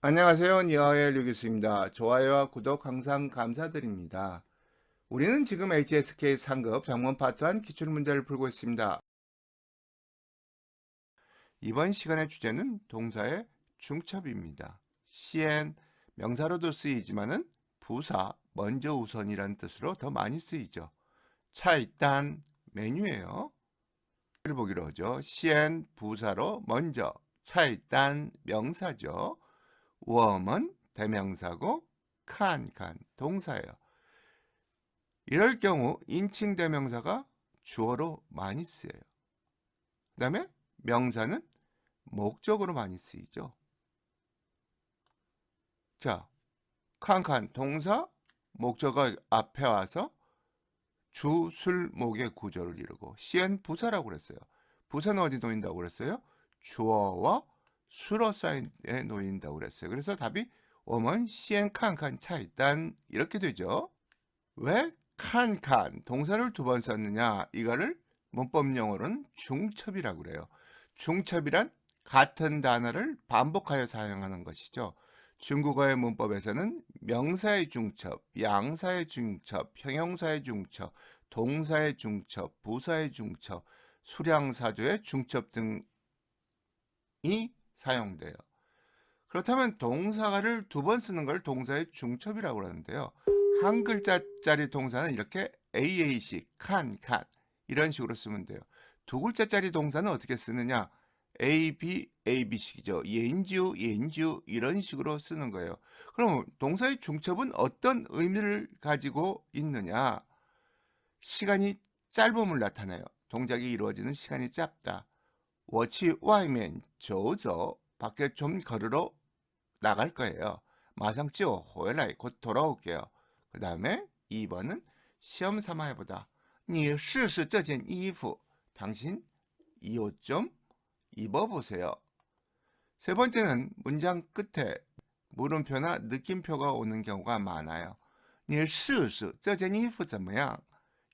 안녕하세요. 니하의 류기수입니다. 좋아요와 구독 항상 감사드립니다. 우리는 지금 HSK 상급 작문 파트 1 기출문제를 풀고 있습니다. 이번 시간의 주제는 동사의 중첩입니다. 시엔 명사로도 쓰이지만은 부사, 먼저 우선이라는 뜻으로 더 많이 쓰이죠. 차일단 메뉴예요. 를 보기로 하죠. 시엔 부사로 먼저, 차일단 명사죠. 웜은 대명사고 칸 동사예요. 이럴 경우 인칭 대명사가 주어로 많이 쓰여요. 그 다음에 명사는 목적으로 많이 쓰이죠. 자, 칸 동사 목적어 앞에 와서 주, 술, 목의 구조를 이루고 시엔 부사라고 그랬어요. 부사는 어디 놓인다고 그랬어요? 주어와 수로 사이에 놓인다고 그랬어요. 그래서 답이 오면 시엔 칸 차이단 이렇게 되죠. 왜 칸 동사를 두 번 썼느냐? 이거를 문법용어로는 중첩이라고 그래요. 중첩이란 같은 단어를 반복하여 사용하는 것이죠. 중국어의 문법에서는 명사의 중첩, 양사의 중첩, 형용사의 중첩, 동사의 중첩, 부사의 중첩, 수량사조의 중첩 등이 사용돼요. 그렇다면 동사를 두 번 쓰는 걸 동사의 중첩이라고 하는데요. 한 글자짜리 동사는 이렇게 AA식, 칸 이런 식으로 쓰면 돼요. 두 글자짜리 동사는 어떻게 쓰느냐? AB, AB식이죠. 옌주 이런 식으로 쓰는 거예요. 그럼 동사의 중첩은 어떤 의미를 가지고 있느냐? 시간이 짧음을 나타내요. 동작이 이루어지는 시간이 짧다. 我去外面走走 밖에 좀 걸으러 나갈 거예요. 마상就 回来 곧 돌아올게요. 그 다음에 2번은 시험 삼아 해보다. 你试试这件衣服 당신 이 옷 좀 입어보세요. 세 번째는 문장 끝에 물음표나 느낌표가 오는 경우가 많아요. 你试试这件衣服怎么样?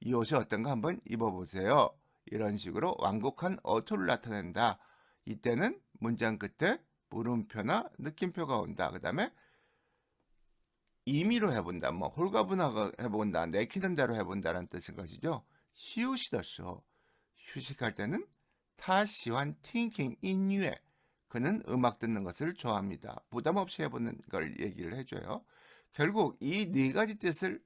이 옷이 어떤가 한번 입어보세요. 이런 식으로 완곡한 어투를 나타낸다. 이때는 문장 끝에 물음표나 느낌표가 온다. 그 다음에 임의로 해본다, 뭐 홀가분하게 해본다, 내키는 대로 해본다라는 뜻인 것이죠. 쉬우시더쇼. 휴식할 때는 타시환 팅킹 인유에 그는 음악 듣는 것을 좋아합니다. 부담 없이 해보는 걸 얘기를 해줘요. 결국 이 네 가지 뜻을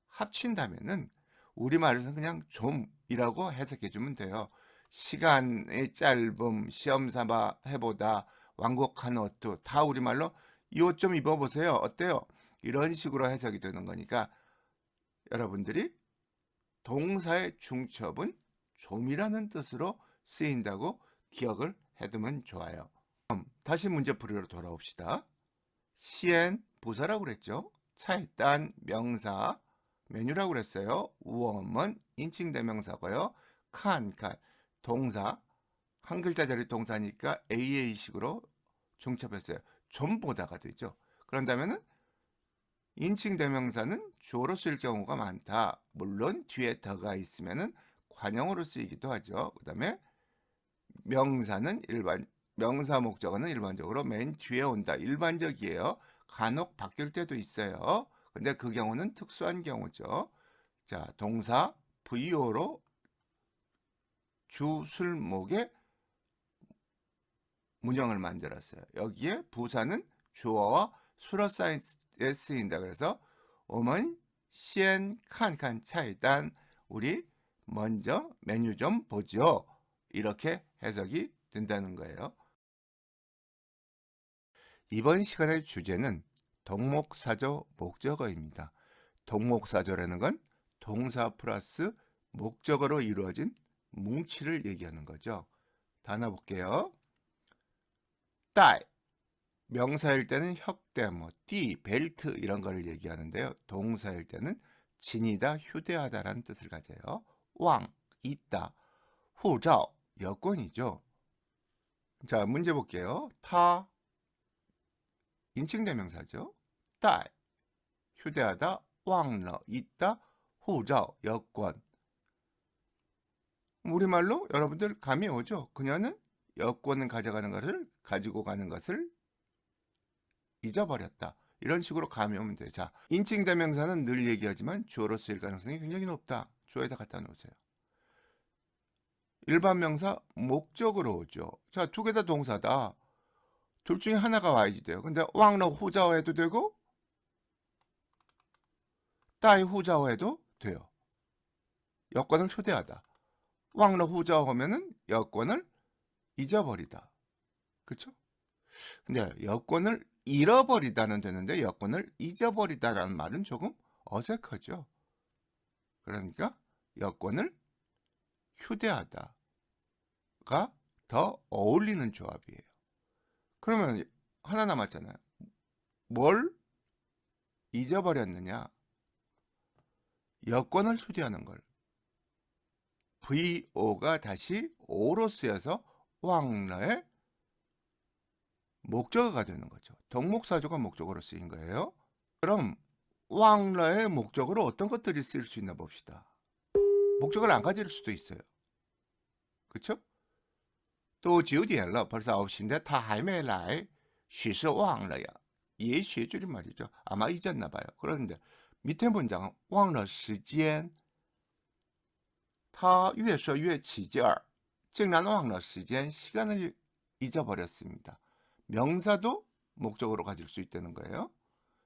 합친다면은 우리말에서 그냥 좀이라고 해석해주면 돼요. 시간의 짧음, 시험 삼아 해보다, 완곡한 어투, 다 우리말로 이 옷 좀 입어보세요. 어때요? 이런 식으로 해석이 되는 거니까 여러분들이 동사의 중첩은 좀이라는 뜻으로 쓰인다고 기억을 해두면 좋아요. 다시 문제풀이로 돌아옵시다. 시엔 부사라고 그랬죠. 차일단 명사 메뉴라고 그랬어요. 웜은 인칭 대명사고요. 칸 동사 한 글자짜리 동사니까 AA식으로 중첩했어요. 좀 보다가 되죠. 그런다면은 인칭 대명사는 주어로 쓰일 경우가 많다. 물론 뒤에 더가 있으면은 관형으로 쓰이기도 하죠. 그다음에 명사 목적어는 일반적으로 맨 뒤에 온다. 일반적이에요. 간혹 바뀔 때도 있어요. 근데 그 경우는 특수한 경우죠. 자, 동사 VO로 주, 술, 목에 문형을 만들었어요. 여기에 부사는 주어와 수로 사이에 쓰인다. 그래서 오면 시엔 칸 차이단 우리 먼저 메뉴 좀 보죠. 이렇게 해석이 된다는 거예요. 이번 시간의 주제는 동목사조 목적어입니다. 동목사조라는 건 동사 플러스 목적어로 이루어진 뭉치를 얘기하는 거죠. 단어 볼게요. 딸 명사일 때는 혁대, 띠, 벨트 이런 거를 얘기하는데요. 동사일 때는 지니다, 휴대하다라는 뜻을 가져요. 왕, 있다, 후照, 여권이죠. 자, 문제 볼게요. 타, 인칭대명사죠. 딸, 휴대하다, 왕러, 있다, 후照, 여권. 우리말로 여러분들 감이 오죠. 그녀는 여권을 가져가는 것을 가지고 가는 것을 잊어버렸다. 이런 식으로 가면 돼요. 자, 인칭 대명사는 늘 얘기하지만 주어로 쓰일 가능성이 굉장히 높다. 주어에다 갖다 놓으세요. 일반 명사 목적으로 오죠. 자, 두 개 다 동사다. 둘 중에 하나가 와야지 돼요. 근데 왕러 후자어 해도 되고 따이 후자어 해도 돼요. 여권을 휴대하다. 왕러 후자어 하면은 여권을 잊어버리다. 그렇죠? 근데 여권을 잃어버리다는 되는데 여권을 잊어버리다라는 말은 조금 어색하죠. 그러니까 여권을 휴대하다가 더 어울리는 조합이에요. 그러면 하나 남았잖아요. 뭘 잊어버렸느냐? 여권을 휴대하는 걸. VO가 다시 O로 쓰여서 왕러의 목적어가 되는 거죠. 동목사조가 목적어로 쓰인 거예요. 그럼 왕러의 목적어로 어떤 것들이 쓰일 수 있나 봅시다. 목적어를 안 가질 수도 있어요. 그쵸? 또 9点了, 벌써 9시인데 다 还没来, 许是忘了呀. 예시의 줄임말이죠. 아마 잊었나 봐요. 그런데 밑에 문장은 忘了时间, 他越说越起劲儿, 竟然忘了时间, 시간을 잊어버렸습니다. 명사도 목적으로 가질 수 있다는 거예요.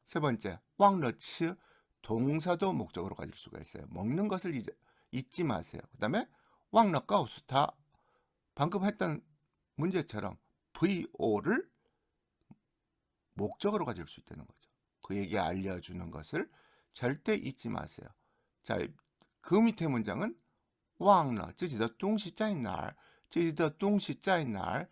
세 번째, 忘了吃, 동사도 목적으로 가질 수가 있어요. 먹는 것을 잊지 마세요. 그 다음에 忘了告诉他, 방금 했던 문제처럼 VO를 목적으로 가질 수 있다는 거죠. 그에게 알려주는 것을 절대 잊지 마세요. 자, 그 밑에 문장은 忘了自己的东西在哪儿,自己的东西在哪儿,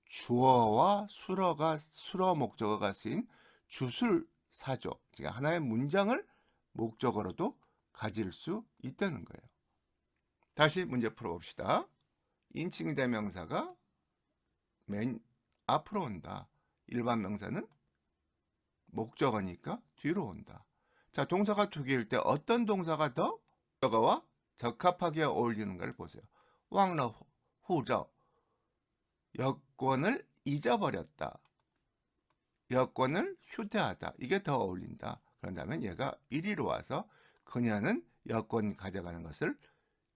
주어와 수어 목적어가 쓰인 주술사조, 즉 하나의 문장을 목적어로도 가질 수 있다는 거예요. 다시 문제 풀어봅시다. 인칭 대명사가 맨 앞으로 온다. 일반 명사는 목적어니까 뒤로 온다. 자, 동사가 두 개일 때 어떤 동사가 더 목적어와 적합하게 어울리는가를 보세요. 忘了护照, 여권을 잊어버렸다. 여권을 휴대하다. 이게 더 어울린다. 그런다면 얘가 1위로 와서 그녀는 여권 가져가는 것을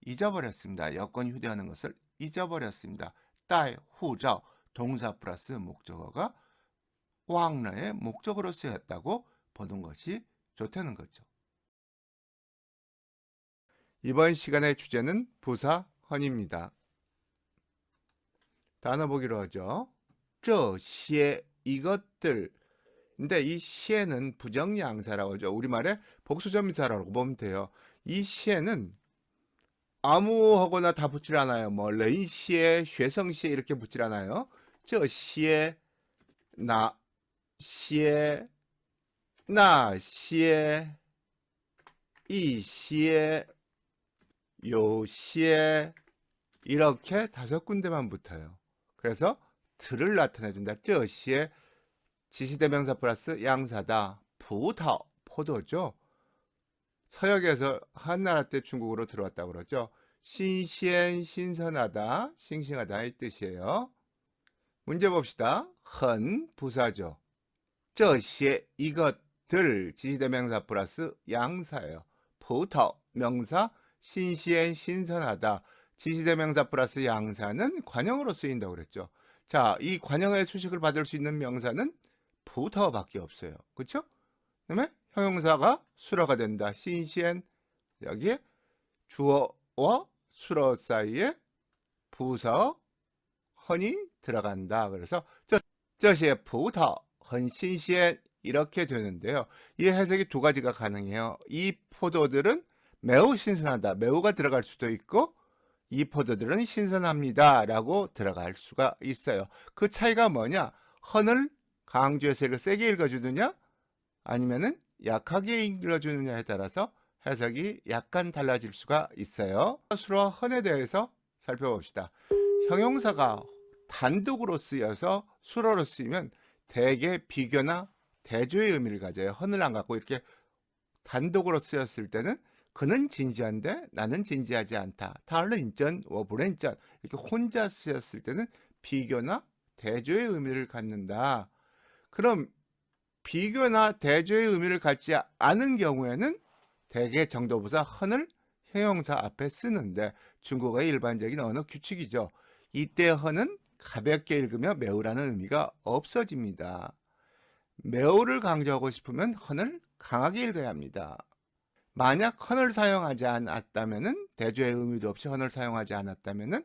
잊어버렸습니다. 여권 휴대하는 것을 잊어버렸습니다. 带护照, 동사 플러스 목적어가 왕러의 목적어로 쓰였다고 보는 것이 좋다는 거죠. 이번 시간의 주제는 부사 헌입니다. 단어 보기로 하죠. 这些, 이것들. 근데 이 시에는 부정양사라고 하죠. 우리말에 복수점사라고 보면 돼요. 이 시에는 아무하거나 다 붙질 않아요. 뭐 렌시에, 쉐성시에 이렇게 붙질 않아요. 这些, 나些, 나些, 이些, 요些, 이렇게 5군데만 붙어요. 그래서 들을 나타내준다. 这些 지시대명사 플러스 양사다. 葡萄, 포도죠. 서역에서 한나라 때 중국으로 들어왔다고 그러죠. 신鲜, 신선하다, 싱싱하다 이 뜻이에요. 문제 봅시다. 헌, 부사죠. 这些, 이것들, 지시대명사 플러스 양사예요. 葡萄, 명사, 신鲜, 신선하다. 지시대명사 플러스 양사는 관형으로 쓰인다고 그랬죠. 자, 이 관형의 수식을 받을 수 있는 명사는 葡萄밖에 없어요. 그렇죠? 그다음에 형용사가 수러가 된다. 신시엔, 여기에 주어와 수러 사이에 부사 헌이 들어간다. 그래서 这些葡萄很新鲜 이렇게 되는데요. 이 해석이 두 가지가 가능해요. 이 포도들은 매우 신선하다. 매우가 들어갈 수도 있고 이 포도들은 신선합니다 라고 들어갈 수가 있어요. 그 차이가 뭐냐? 헌을 강조해서 세게 읽어주느냐 아니면은 약하게 읽어주느냐에 따라서 해석이 약간 달라질 수가 있어요. 수로 헌에 대해서 살펴봅시다. 형용사가 단독으로 쓰여서 수로로 쓰이면 대개 비교나 대조의 의미를 가져요. 헌을 안 갖고 이렇게 단독으로 쓰였을 때는 그는 진지한데 나는 진지하지 않다. 다른人 我不认真 이렇게 혼자 쓰였을 때는 비교나 대조의 의미를 갖는다. 그럼 비교나 대조의 의미를 갖지 않은 경우에는 대개 정도부사 헌을 형용사 앞에 쓰는데 중국어의 일반적인 언어 규칙이죠. 이때 헌은 가볍게 읽으며 매우라는 의미가 없어집니다. 매우를 강조하고 싶으면 헌을 강하게 읽어야 합니다. 만약 헌을 사용하지 않았다면 대조의 의미도 없이 헌을 사용하지 않았다면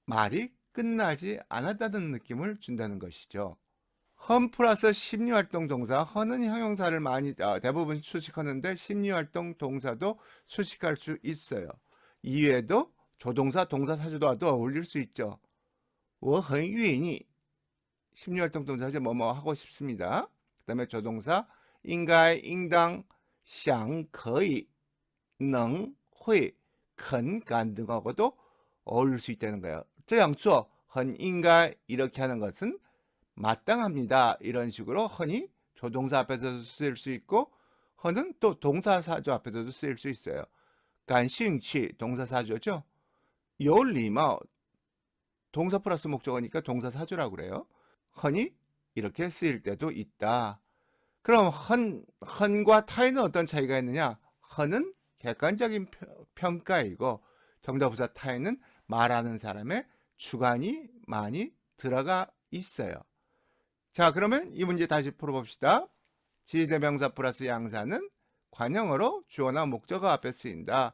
말이 끝나지 않았다는 느낌을 준다는 것이죠. 헌 플러스 심리활동 동사, 헌은 형용사를 대부분 수식하는데 심리활동 동사도 수식할 수 있어요. 이외에도 조동사, 동사, 사조와도 어울릴 수 있죠. 我很愿意 심리활동 동사죠. 뭐뭐 하고 싶습니다. 그 다음에 조동사 应该, 应当, 想, 可以, 能, 会, 肯, 敢 등하고도 어울릴 수 있다는 거예요. 这样做很应该 이렇게 하는 것은 마땅합니다. 이런 식으로 헌이 조동사 앞에서도 쓰일 수 있고 헌은 또 동사 사조 앞에서도 쓰일 수 있어요. 感兴趣 동사 사조죠. 有礼貌 동사 플러스 목적어니까 동사 사조라고 그래요. 헌이 이렇게 쓰일 때도 있다. 그럼 헌과 타인은 어떤 차이가 있느냐? 헌은 객관적인 평가이고 정답부사 타인은 말하는 사람의 주관이 많이 들어가 있어요. 자, 그러면 이 문제 다시 풀어봅시다. 지대명사 플러스 양사는 관형어로 주어나 목적어 앞에 쓰인다.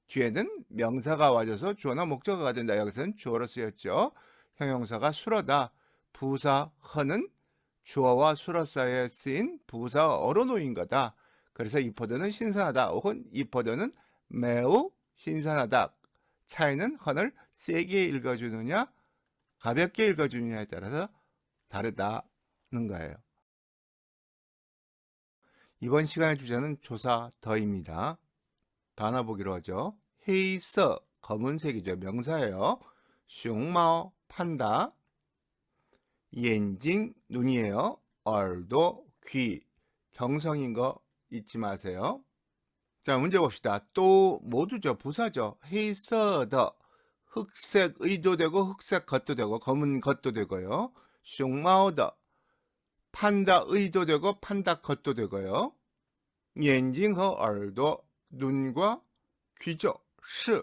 뒤에는 명사가 와줘서 주어나 목적어가 된다. 여기서는 주어로 쓰였죠. 형용사가 수러다. 부사 헌은 주어와 수러 사이에 쓰인 부사어로 놓인 거다. 그래서 이 포도는 신선하다. 혹은 이 포도는 매우 신선하다. 차이는 헌을 세게 읽어주느냐 가볍게 읽어주느냐에 따라서 다르다는 거예요. 이번 시간의 주제는 조사 더입니다. 단어 보기로 하죠. 헤이서 검은색이죠. 명사예요. 숑마오 판다. 옌징 눈이에요. 얼도 귀 경성인 거 잊지 마세요. 자, 문제 봅시다. 또 모두죠. 부사죠. 헤이서더 흑색 의도 되고 흑색 겉도 되고 검은 겉도 되고요. 숑마오더 판다 의도 되고 판다 겉도 되고요. 옌징과 얼도 눈과 귀죠. 시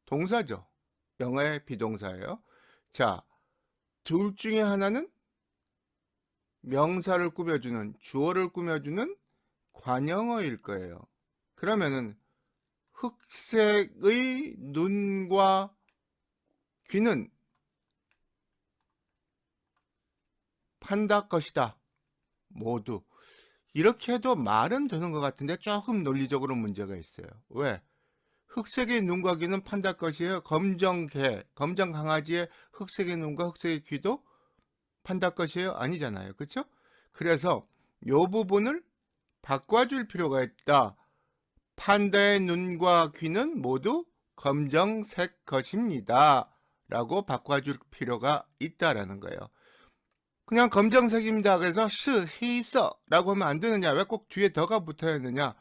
동사죠. 영어의 비동사예요. 자, 둘 중에 하나는 명사를 꾸며주는 주어를 꾸며주는 관형어일 거예요. 그러면은 흑색의 눈과 귀는 판다 것이다. 모두 이렇게 해도 말은 되는 것 같은데 조금 논리적으로 문제가 있어요. 왜? 흑색의 눈과 귀는 판다 것이에요. 검정개, 검정 강아지의 흑색의 눈과 흑색의 귀도 판다 것이에요? 아니잖아요. 그렇죠? 그래서 이 부분을 바꿔줄 필요가 있다. 판다의 눈과 귀는 모두 검정색 것입니다. 라고 바꿔줄 필요가 있다라는 거예요. 그냥 검정색입니다. 그래서 시, 헤이서 라고 하면 안 되느냐? 왜 꼭 뒤에 더가 붙어야 하느냐?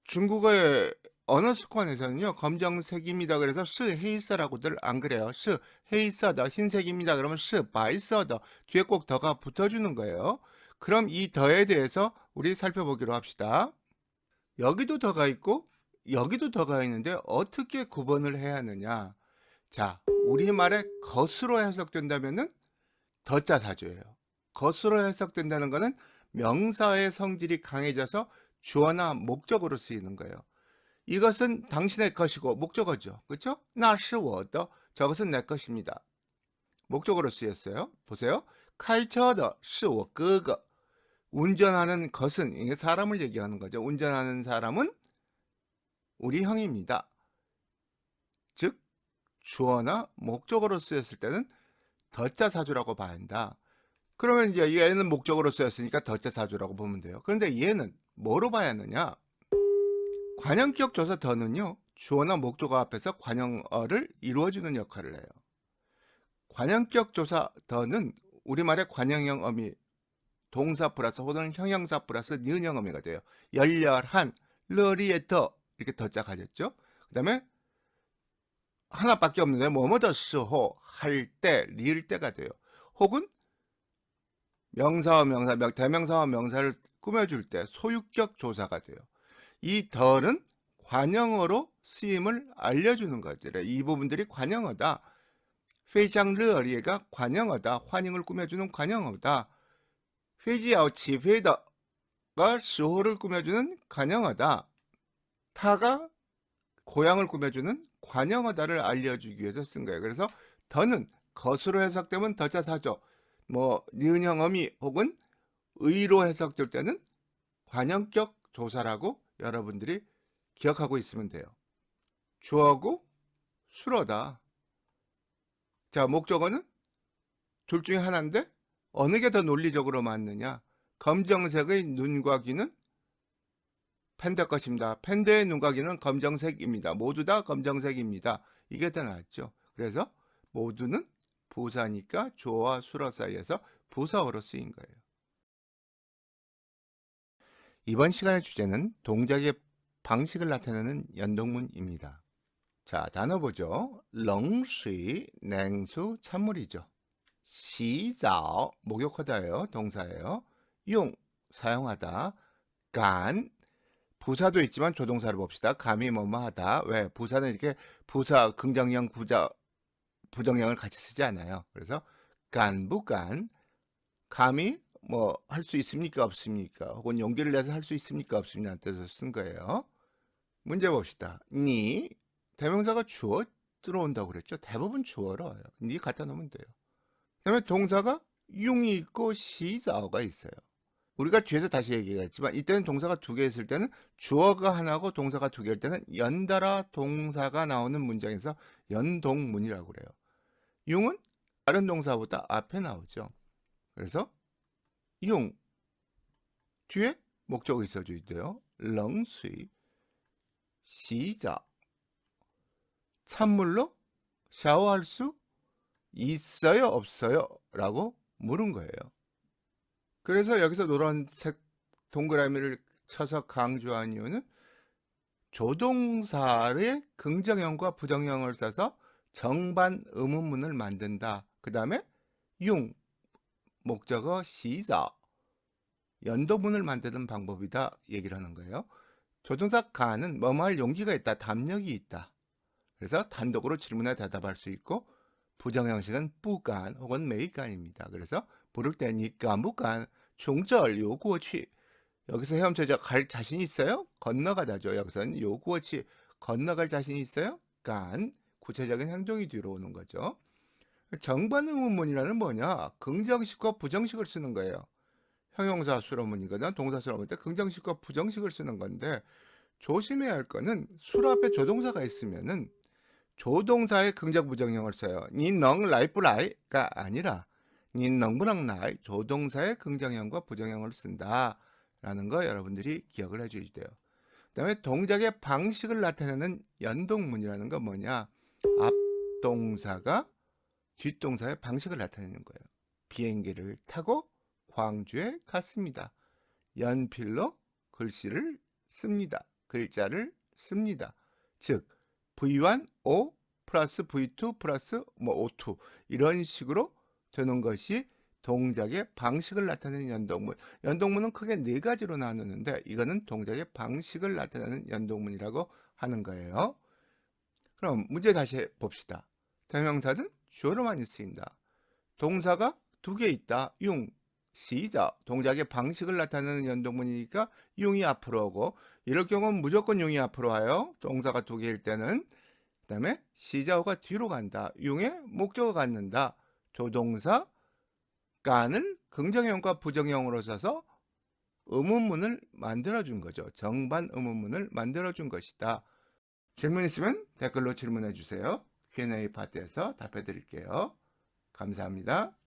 중국어의 언어 습관에서는요. 검정색입니다. 그래서 시, 헤이서라고들 안 그래요. 시, 헤이서더 흰색입니다. 그러면 시, 바이서더 뒤에 꼭 더가 붙어주는 거예요. 그럼 이 더에 대해서 우리 살펴보기로 합시다. 여기도 더가 있고 여기도 더가 있는데 어떻게 구분을 해야 하느냐? 자, 우리말에 것으로 해석된다면은 더자 사조예요. 것으로 해석된다는 것은 명사의 성질이 강해져서 주어나 목적어로 쓰이는 거예요. 이것은 당신의 것이고 목적어죠. 그렇죠? 那是我的 저것은 내 것입니다. 목적어로 쓰였어요. 보세요. 开车的是我哥哥 운전하는 것은 이게 사람을 얘기하는 거죠. 운전하는 사람은 우리 형입니다. 즉 주어나 목적어로 쓰였을 때는 더자 사조라고 봐야 한다. 그러면 이제 얘는 목적어로 쓰였으니까 더자 사조라고 보면 돼요. 그런데 얘는 뭐로 봐야 하느냐? 관형격 조사 더는요. 주어나 목적어 앞에서 관형어를 이루어주는 역할을 해요. 관형격 조사 더는 우리말의 관형형 어미 동사 플러스 혹은 형용사 플러스 니은형 어미가 돼요. 열렬한, 러리에터 이렇게 더자 가졌죠. 그 다음에 하나밖에 없는데 뭐뭐더 스호 할 때, 리을 때가 돼요. 혹은 명사와 명사, 대명사와 명사를 꾸며줄 때 소유격 조사가 돼요. 이 덜은 관형어로 쓰임을 알려주는 것들이에요. 이 부분들이 관형어다. 회장르어리가 관형어다. 환영을 꾸며주는 관형어다. 회지아오치 회더가 시호를 꾸며주는 관형어다. 타가 고향을 꾸며주는 관형어다를 알려주기 위해서 쓴 거예요. 그래서 더는 것으로 해석되면 더자사조, 뭐 니은형 어미 혹은 의로 해석될 때는 관형격 조사라고 여러분들이 기억하고 있으면 돼요. 주어고 수로다. 자, 목적어는 둘 중에 하나인데 어느 게 더 논리적으로 맞느냐? 검정색의 눈과 귀는 팬더 것입니다. 팬더의 눈과 귀는 검정색입니다. 모두 다 검정색입니다. 이게 더 낫죠. 그래서 모두는 부사니까 주어와 수로 사이에서 부사어로 쓰인 거예요. 이번 시간의 주제는 동작의 방식을 나타내는 연동문입니다. 자, 단어 보죠. 렁수이, 냉수, 찬물이죠. 시자오, 목욕하다예요. 동사예요. 용, 사용하다. 간, 부사도 있지만 조동사를 봅시다. 감이 뭐뭐 하다. 왜? 부사는 이렇게 부사, 긍정형, 부정형을 같이 쓰지 않아요. 그래서 간부간, 감이 뭐 할 수 있습니까? 없습니까? 혹은 용기를 내서 할 수 있습니까? 없습니까? 뜻에서 쓴 거예요. 문제 봅시다. 니, 대명사가 주어 들어온다고 그랬죠. 대부분 주어로 와요. 니 갖다 놓으면 돼요. 그 다음에 동사가 융이 있고 시자어가 있어요. 우리가 뒤에서 다시 얘기했지만 이때는 동사가 두 개 있을 때는 주어가 하나고 동사가 두 개일 때는 연달아 동사가 나오는 문장에서 연동문이라고 그래요. 융은 다른 동사보다 앞에 나오죠. 그래서 융 뒤에 목적어 있어져 있대요. 렁수이 시자 찬물로 샤워할 수 있어요 없어요? 라고 물은 거예요. 그래서 여기서 노란색 동그라미를 쳐서 강조한 이유는 조동사의 긍정형과 부정형을 써서 정반 의문문을 만든다. 그 다음에 융, 목적어 시자, 연도문을 만드는 방법이다 얘기를 하는 거예요. 조동사 가는 뭐뭐 할 용기가 있다, 담력이 있다. 그래서 단독으로 질문에 대답할 수 있고 부정형식은 뿌간 혹은 메이간입니다. 그래서 부를 때 니까 무간 중절 요구어치 여기서 헤엄쳐져 갈 자신 있어요? 건너가다죠. 여기서는 요구어치 건너갈 자신 있어요? 간 구체적인 행동이 뒤로 오는 거죠. 정반 의문문이라는 뭐냐? 긍정식과 부정식을 쓰는 거예요. 형용사 수로문이거나 동사 수로문 때 긍정식과 부정식을 쓰는 건데 조심해야 할 거는 수로 앞에 조동사가 있으면은 조동사의 긍정 부정형을 써요. 니넝 라이프라이가 아니라 니넝부렁 나이 조동사의 긍정형과 부정형을 쓴다 라는 거 여러분들이 기억을 해줘야 돼요. 그 다음에 동작의 방식을 나타내는 연동문이라는 건 뭐냐? 앞동사가 뒷동사의 방식을 나타내는 거예요. 비행기를 타고 광주에 갔습니다. 연필로 글씨를 씁니다. 글자를 씁니다. 즉 V1, O 플러스 V2 플러스 뭐 O2 이런 식으로 되는 것이 동작의 방식을 나타내는 연동문. 연동문은 크게 네 가지로 나누는데 이거는 동작의 방식을 나타내는 연동문이라고 하는 거예요. 그럼 문제 다시 봅시다. 대명사는 주어로 많이 쓰인다. 동사가 두 개 있다. 융, 시자. 동작의 방식을 나타내는 연동문이니까 융이 앞으로 오고 이럴 경우는 무조건 융이 앞으로 와요. 동사가 두 개일 때는. 그 다음에 시자어가 뒤로 간다. 융의 목적어 갖는다. 조동사 간을 긍정형과 부정형으로 써서 의문문을 만들어준 거죠. 정반 의문문을 만들어준 것이다. 질문 있으면 댓글로 질문해 주세요. Q&A 파트에서 답해 드릴게요. 감사합니다.